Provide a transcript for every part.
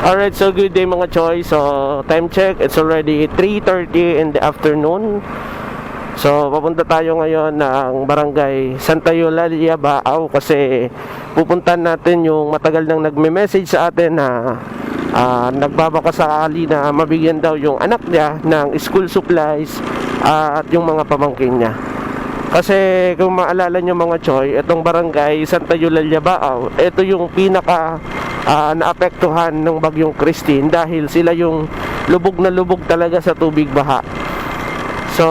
Alright, so good day mga choy. So time check, it's already 3:30 in the afternoon. So papunta tayo ngayon ng barangay Santa Eulalia, Baaw, kasi pupuntan natin yung matagal nang nagme-message sa atin na nagbabakasakali na mabigyan daw yung anak niya ng school supplies at yung mga pamangkin niya. Kasi kung maalala nyo mga choy, itong barangay Santa Eulalia, Baaw, ito yung pinaka naapektuhan ng bagyong Christine dahil sila yung lubog na lubog talaga sa tubig baha. So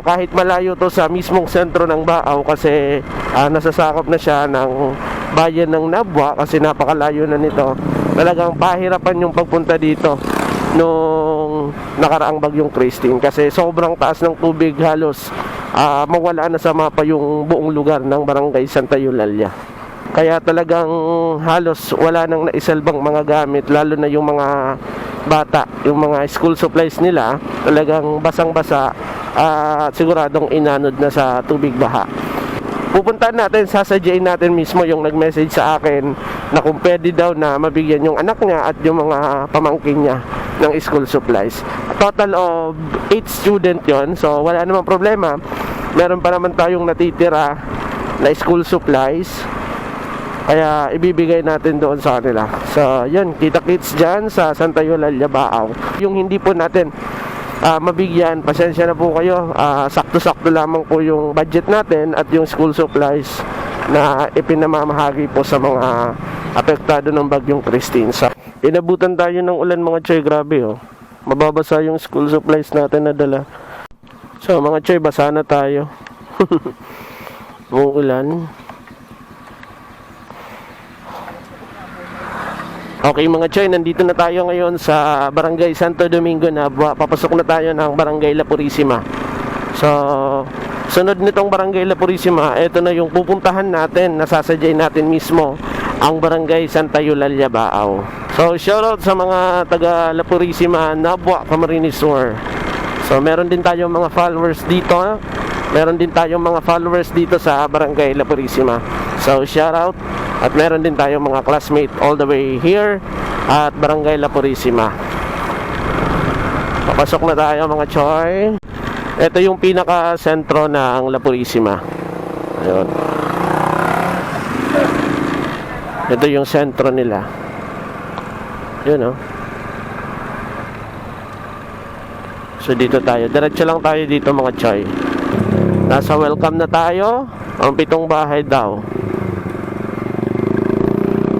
kahit malayo to sa mismong sentro ng Baaw, kasi nasasakop na siya ng bayan ng Nabwa, kasi napakalayo na nito, talagang pahirapan yung pagpunta dito nung nakaraang bagyong Christine, kasi sobrang taas ng tubig, halos mawala na sa mapa yung buong lugar ng barangay Santa Eulalia. Kaya talagang halos wala nang naisalbang mga gamit, lalo na yung mga bata, yung mga school supplies nila, talagang basang-basa at siguradong inanod na sa tubig baha. Pupuntahan natin, sasadyain natin mismo yung nag-message sa akin na kung pwede daw na mabigyan yung anak niya at yung mga pamangkin niya ng school supplies. A total of 8 student yon, so wala namang problema. Meron pa naman tayong natitira na school supplies, kaya ibibigay natin doon sa kanila. So yun, kita-kits dyan sa Santa Eulalia, Baaw. Yung hindi po natin mabigyan, pasensya na po kayo, sakto-sakto lamang po yung budget natin at yung school supplies na ipinamamahagi po sa mga apektado ng bagyong Christine. So, inabutan tayo ng ulan mga choy, grabe oh. Mababasa yung school supplies natin na dala. So mga choy, basa na tayo. Yung ulan. Okay mga choy, nandito na tayo ngayon sa barangay Santo Domingo, Nabwa. Papasok na tayo ng barangay La Purisima. So sunod nitong barangay La Purisima, ito na yung pupuntahan natin, nasasadyain natin mismo, ang barangay Santa Eulalia, Baaw. So shoutout sa mga taga La Purisima, Nabwa, Camarines Sur. So meron din tayong mga followers dito, meron din tayong mga followers dito sa barangay La Purisima. So shoutout. At meron din tayong mga classmate all the way here at barangay La Purisima. Papasok na tayo mga choy. Ito yung pinaka sentro ng La Purisima. Ayun. Ito yung sentro nila. Yun oh. So dito tayo, diretso lang tayo dito mga choy. Nasa welcome na tayo. Ang 7 bahay daw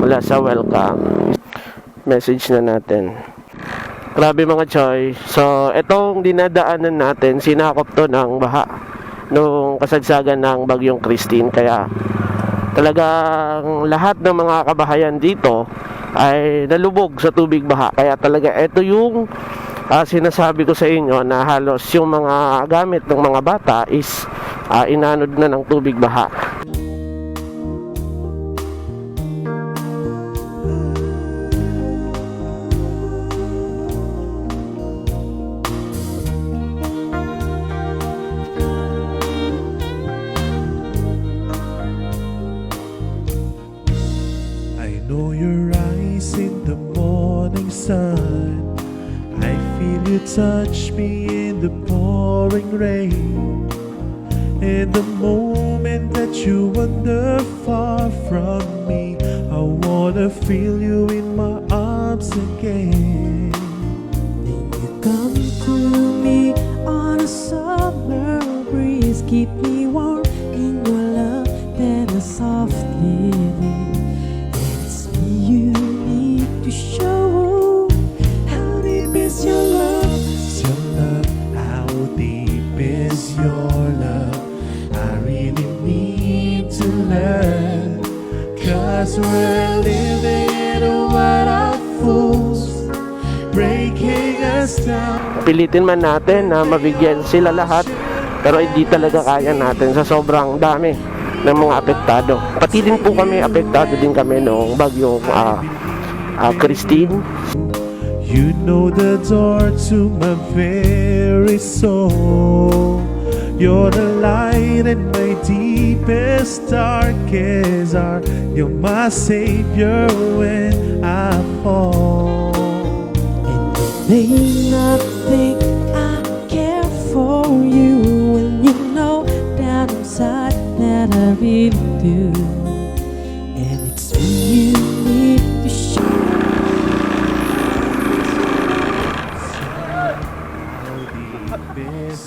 wala sa welcome. Message na natin. Grabe mga choy. So itong dinadaanan natin, sinakop to ng baha nung kasagsagan ng bagyong Christine. Kaya talagang lahat ng mga kabahayan dito ay nalubog sa tubig baha. Kaya talaga ito yung sinasabi ko sa inyo na halos yung mga gamit ng mga bata is inanod na ng tubig baha. Know your eyes in the morning sun. I feel you touch me in the pouring rain. In the moment that you wander far from me, I wanna feel you in my arms again. Then you come to me on a summer breeze, keep me warm in your love, then a soft living. You need to show how deep is your love. Your love, how deep is your love? I really need to learn, 'cause we're living in a world of fools, breaking us down. Pilitin man natin na mabigyan sila lahat, pero hindi talaga kaya natin sa sobrang dami ng mga apektado. Pati din po kami, apektado din kami noong bagyong Christine. You know the door to my very soul. You're the light in my deepest, darkest hour. You're my savior when I fall.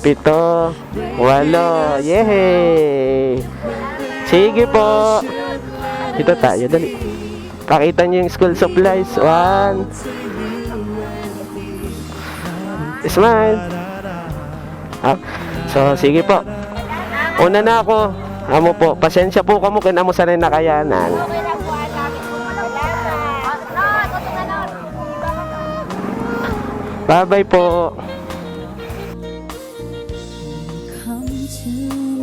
Pito. 8. Yehey! Sige po. Dito tayo, dali. Pakita niyo yung school supplies. 1. Smile. Ah, so, sige po. Una na ako. Amo po, pasensya po kamo kung amo sanay nakayanan. Okay lang po, alam ko. Salamat. Bye-bye po. Come to